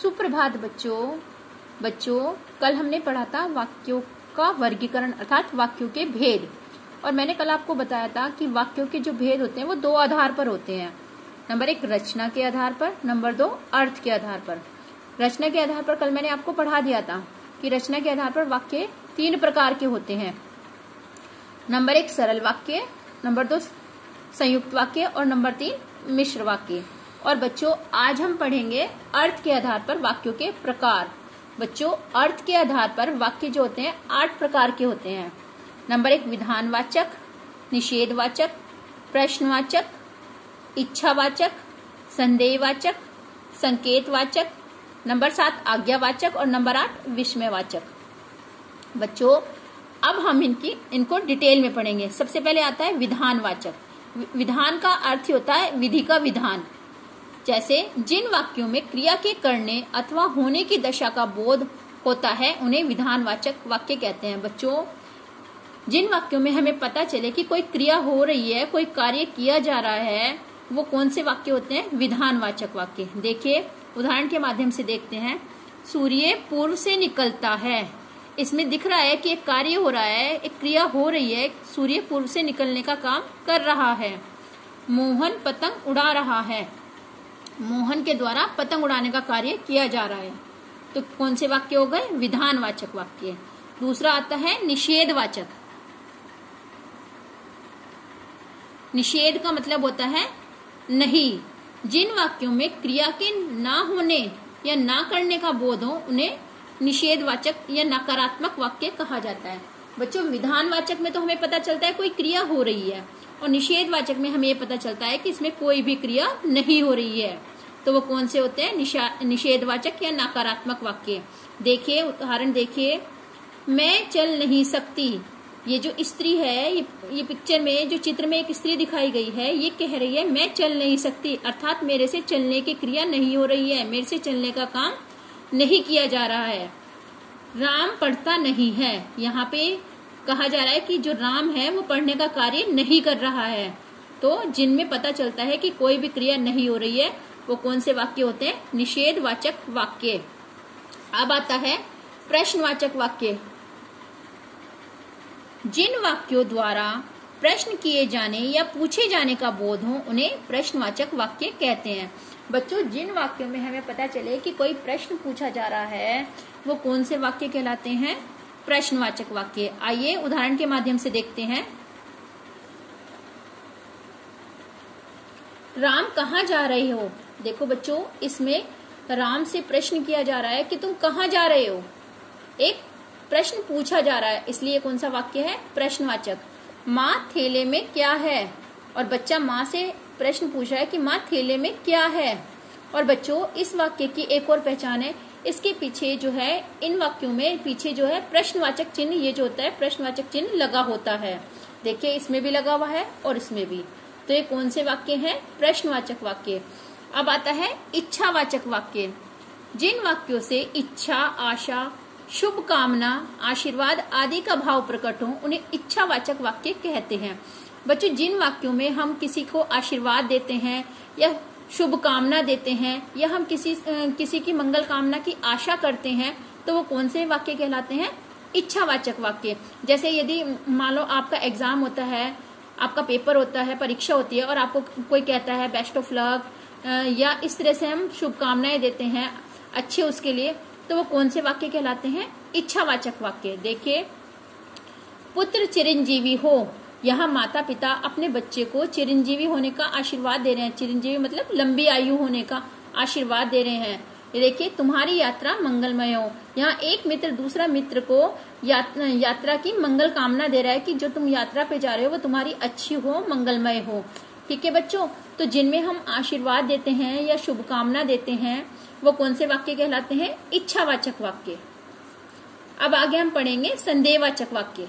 सुप्रभात बच्चों कल हमने पढ़ा था वाक्यों का वर्गीकरण अर्थात वाक्यों के भेद। और मैंने कल आपको बताया था कि वाक्यों के जो भेद होते हैं वो दो आधार पर होते हैं। नंबर 1 रचना के आधार पर, नंबर 2 अर्थ के आधार पर। रचना के आधार पर कल मैंने आपको पढ़ा दिया था कि रचना के आधार पर वाक्य 3 प्रकार के होते हैं। नंबर 1 सरल वाक्य, नंबर 2 संयुक्त वाक्य और नंबर 3 मिश्र वाक्य। और बच्चों आज हम पढ़ेंगे अर्थ के आधार पर वाक्यों के प्रकार। बच्चों अर्थ के आधार पर वाक्य जो होते हैं 8 प्रकार के होते हैं। नंबर 1 विधानवाचक, निषेधवाचक, प्रश्नवाचक, इच्छावाचक, संदेहवाचक, संकेतवाचक, नंबर 7 आज्ञावाचक और नंबर 8 विस्मयवाचक। बच्चों अब हम इनको डिटेल में पढ़ेंगे। सबसे पहले आता है विधानवाचक। विधान का अर्थ होता है विधि का विधान। जैसे जिन वाक्यों में क्रिया के करने अथवा होने की दशा का बोध होता है उन्हें विधानवाचक वाक्य कहते हैं। बच्चों जिन वाक्यों में हमें पता चले कि कोई क्रिया हो रही है, कोई कार्य किया जा रहा है, वो कौन से वाक्य होते हैं? विधानवाचक वाक्य। देखिए उदाहरण के माध्यम से देखते हैं। सूर्य पूर्व से निकलता है। इसमें दिख रहा है कि एक कार्य हो रहा है, एक क्रिया हो रही है, सूर्य पूर्व से निकलने का काम कर रहा है। मोहन पतंग उड़ा रहा है। मोहन के द्वारा पतंग उड़ाने का कार्य किया जा रहा है। तो कौन से वाक्य हो गए? विधानवाचक वाक्य। दूसरा आता है निषेधवाचक। निषेध का मतलब होता है नहीं। जिन वाक्यों में क्रिया के ना होने या ना करने का बोध हो उन्हें निषेधवाचक या नकारात्मक वाक्य कहा जाता है। बच्चों विधानवाचक में तो हमें पता चलता है कोई क्रिया हो रही है और निषेधवाचक में हमें ये पता चलता है कि इसमें कोई भी क्रिया नहीं हो रही है। तो वो कौन से होते हैं? निषेधवाचक या नकारात्मक वाक्य। देखिए उदाहरण देखिए, मैं चल नहीं सकती। ये जो स्त्री है, ये पिक्चर में जो चित्र में एक स्त्री दिखाई गई है, ये कह रही है मैं चल नहीं सकती, अर्थात मेरे से चलने की क्रिया नहीं हो रही है, मेरे से चलने का काम नहीं किया जा रहा है। राम पढ़ता नहीं है। यहाँ पे कहा जा रहा है कि जो राम है वो पढ़ने का कार्य नहीं कर रहा है। तो जिनमें पता चलता है कि कोई भी क्रिया नहीं हो रही है वो कौन से वाक्य होते हैं? निषेधवाचक वाक्य। अब आता है प्रश्नवाचक वाक्य। जिन वाक्यों द्वारा प्रश्न किए जाने या पूछे जाने का बोध हो उन्हें प्रश्नवाचक वाक्य कहते हैं। बच्चों जिन वाक्यों में हमें पता चले कि कोई प्रश्न पूछा जा रहा है वो कौन से वाक्य कहलाते हैं? प्रश्नवाचक वाक्य। आइए उदाहरण के माध्यम से देखते हैं। राम कहाँ जा रहे हो? देखो बच्चों इसमें राम से प्रश्न किया जा रहा है कि तुम कहाँ जा रहे हो। एक प्रश्न पूछा जा रहा है, इसलिए कौन सा वाक्य है? प्रश्नवाचक। माँ थैले में क्या है? और बच्चा माँ से प्रश्न पूछ रहा है कि माँ थैले में क्या है। और बच्चों इस वाक्य की एक और पहचान है, इसके पीछे जो है इन वाक्यों में पीछे जो है प्रश्नवाचक चिन्ह, ये जो होता है प्रश्नवाचक चिन्ह लगा होता है। देखिए इसमें भी लगा हुआ है और इसमें भी। तो ये कौन से वाक्य हैं? प्रश्नवाचक वाक्य। अब आता है इच्छावाचक वाक्य। जिन वाक्यों से इच्छा, आशा, शुभ कामना, आशीर्वाद आदि का भाव प्रकट हो उन्हें इच्छावाचक वाक्य कहते हैं। बच्चों जिन वाक्यों में हम किसी को आशीर्वाद देते हैं या शुभ कामना देते हैं या हम किसी की मंगल कामना की आशा करते हैं तो वो कौन से वाक्य कहलाते हैं? इच्छावाचक वाक्य। जैसे यदि मान लो आपका एग्जाम होता है, आपका पेपर होता है, परीक्षा होती है और आपको कोई कहता है बेस्ट ऑफ लक या इस तरह से हम शुभकामनाएं देते हैं अच्छे उसके लिए, तो वो कौन से वाक्य कहलाते हैं? इच्छावाचक वाक्य। देखिए पुत्र चिरंजीवी हो। यहाँ माता पिता अपने बच्चे को चिरंजीवी होने का आशीर्वाद दे रहे हैं। चिरंजीवी मतलब लंबी आयु होने का आशीर्वाद दे रहे हैं। देखिए तुम्हारी यात्रा मंगलमय हो। यहाँ एक मित्र दूसरा मित्र को यात्रा की मंगल कामना दे रहा है कि जो तुम यात्रा पे जा रहे हो वो तुम्हारी अच्छी हो, मंगलमय हो। ठीक है बच्चों, तो जिनमें हम आशीर्वाद देते हैं या शुभकामना देते हैं वो कौन से वाक्य कहलाते हैं? इच्छावाचक वाक्य। अब आगे हम पढ़ेंगे संदेहवाचक वाक्य।